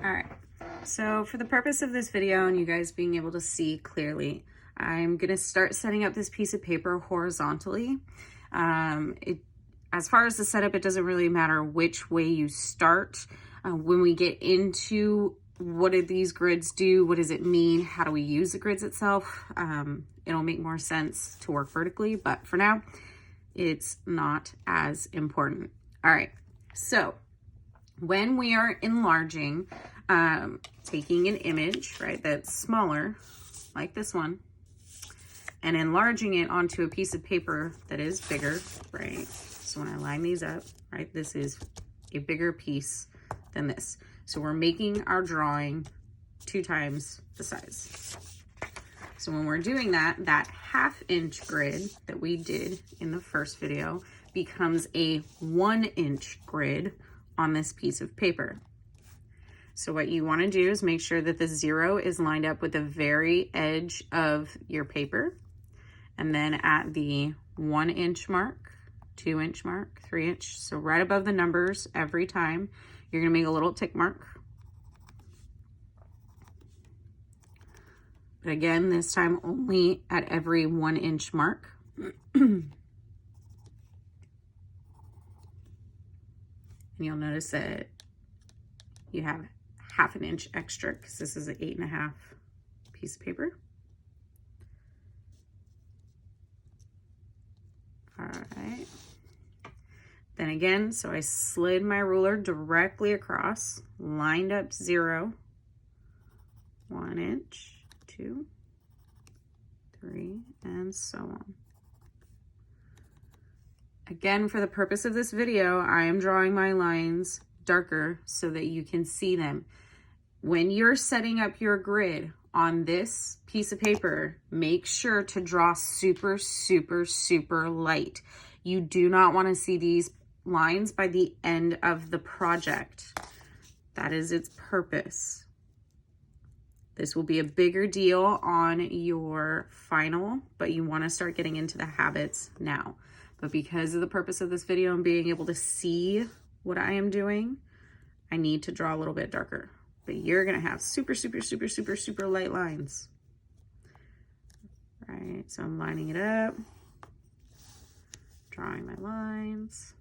All right, so for the purpose of this video and you guys being able to see clearly, I'm gonna start setting up this piece of paper horizontally. As far as the setup, it doesn't really matter which way you start. When we get into what do these grids do, what does it mean, how do we use the grids itself, it'll make more sense to work vertically, but for now, it's not as important. All right, so when we are enlarging, taking an image, right, that's smaller, like this one, and enlarging it onto a piece of paper that is bigger, right? So when I line these up, right, this is a bigger piece than this. So we're making our drawing 2 times the size. So when we're doing that, that 1/2 inch grid that we did in the first video becomes a 1 inch grid on this piece of paper. So what you want to do is make sure that the 0 is lined up with the very edge of your paper. And then at the 1 inch mark, 2 inch mark, 3 inch, so right above the numbers every time, you're going to make a little tick mark. But again, this time only at every 1 inch mark. And you'll notice that you have 1/2 inch extra because this is an 8.5 piece of paper. All right. Then again, so I slid my ruler directly across, lined up 0, 1 inch, 2, 3, and so on. Again, for the purpose of this video, I am drawing my lines darker so that you can see them. When you're setting up your grid on this piece of paper, make sure to draw super, super, super light. You do not want to see these lines by the end of the project. That is its purpose. This will be a bigger deal on your final, but you want to start getting into the habits now. But because of the purpose of this video and being able to see what I am doing, I need to draw a little bit darker. But you're going to have super, super, super, super, super light lines. Right, so I'm lining it up, drawing my lines.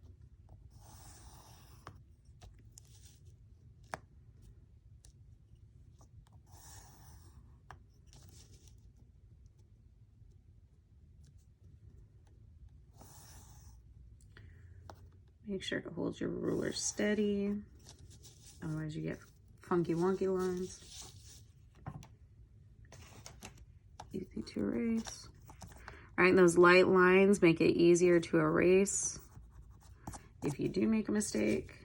Make sure to hold your ruler steady, otherwise you get funky wonky lines. Easy to erase. All right, those light lines make it easier to erase if you do make a mistake.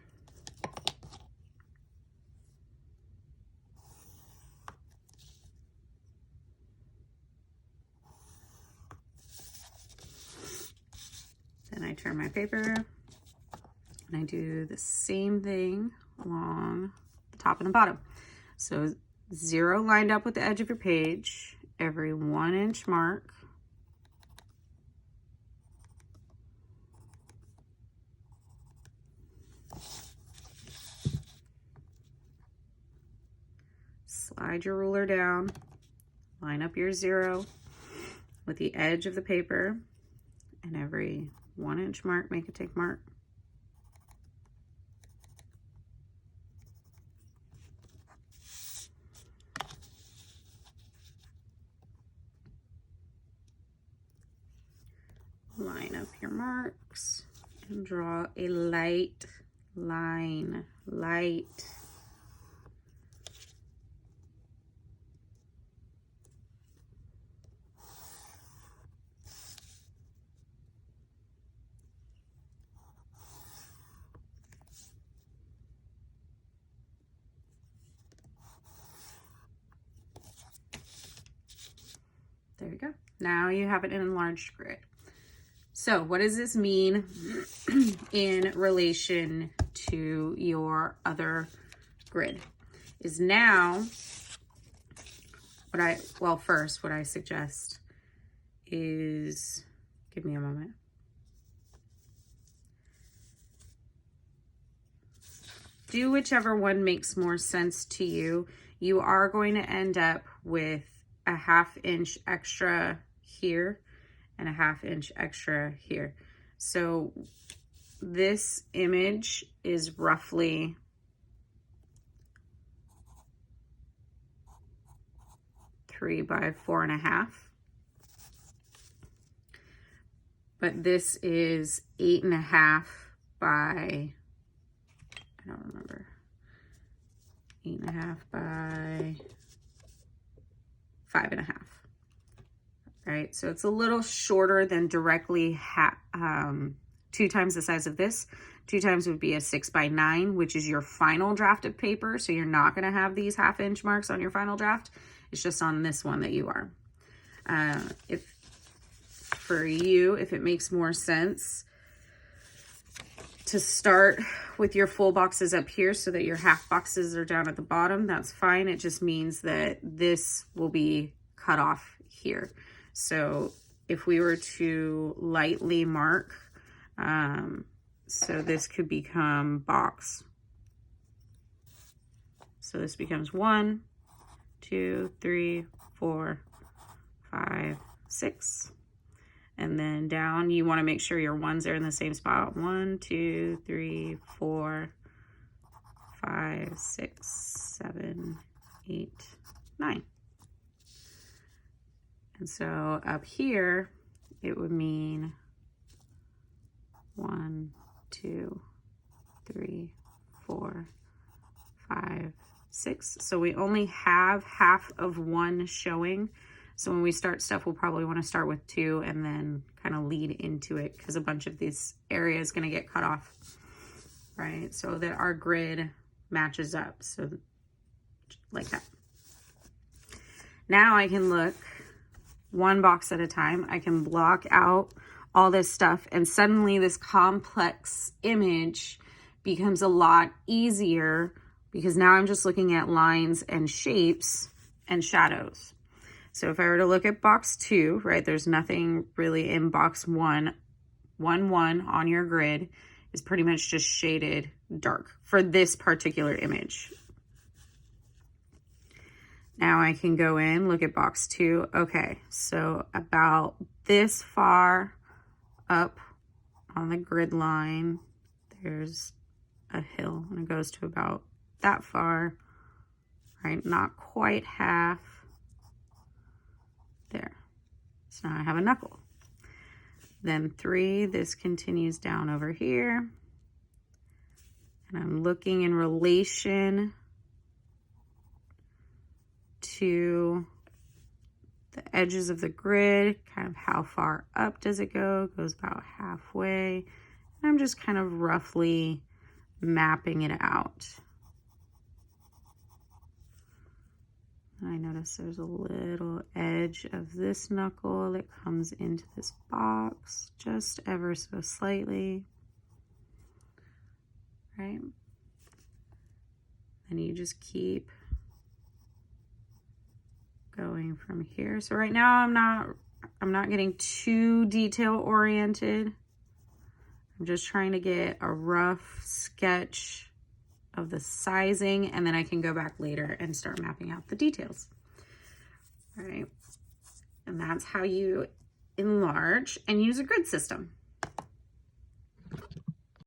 Then I turn my paper and I do the same thing along the top and the bottom. So 0 lined up with the edge of your page, every 1 inch mark. Slide your ruler down, line up your 0 with the edge of the paper, and every 1 inch mark, make a tick mark. Line up your marks and draw a light line, light. There you go. Now you have an enlarged grid. So what does this mean in relation to your other grid? Is now what I suggest is, give me a moment. do whichever one makes more sense to you. You are going to end up with a 1/2 inch extra here and a 1/2 inch extra here. So this image is roughly 3 by 4.5. But this is 8.5 by, I don't remember, 8.5 by 5.5. Right, so it's a little shorter than directly 2 times the size of this. 2 times would be a 6 by 9, which is your final draft of paper. So you're not going to have these 1/2 inch marks on your final draft. It's just on this one that you are. If for you, if it makes more sense to start with your full boxes up here so that your 1/2 boxes are down at the bottom, that's fine. It just means that this will be cut off here. So if we were to lightly mark, so this could become box. So this becomes 1, 2, 3, 4, 5, 6. And then down, you want to make sure your ones are in the same spot. 1, 2, 3, 4, 5, 6, 7, 8, 9. And so up here, it would mean 1, 2, 3, 4, 5, 6. So we only have 1/2 of 1 showing. So when we start stuff, we'll probably want to start with 2 and then kind of lead into it because a bunch of this area is going to get cut off, right? So that our grid matches up. So like that. Now I can look one box at a time. I can block out all this stuff, and suddenly this complex image becomes a lot easier because now I'm just looking at lines and shapes and shadows. So if I were to look at box 2, right, there's nothing really in box 1. 1, 1 on your grid is pretty much just shaded dark for this particular image. Now I can go in, look at box 2. Okay, so about this far up on the grid line, there's a hill, and it goes to about that far, right? Not quite half. There. So now I have a knuckle. Then 3, this continues down over here. And I'm looking in relation to the edges of the grid, kind of how far up does it go? It goes about halfway. And I'm just kind of roughly mapping it out. I notice there's a little edge of this knuckle that comes into this box just ever so slightly, right? And you just keep going from here. So right now I'm not getting too detail oriented. I'm just trying to get a rough sketch of the sizing, and then I can go back later and start mapping out the details. All right, and that's how you enlarge and use a grid system.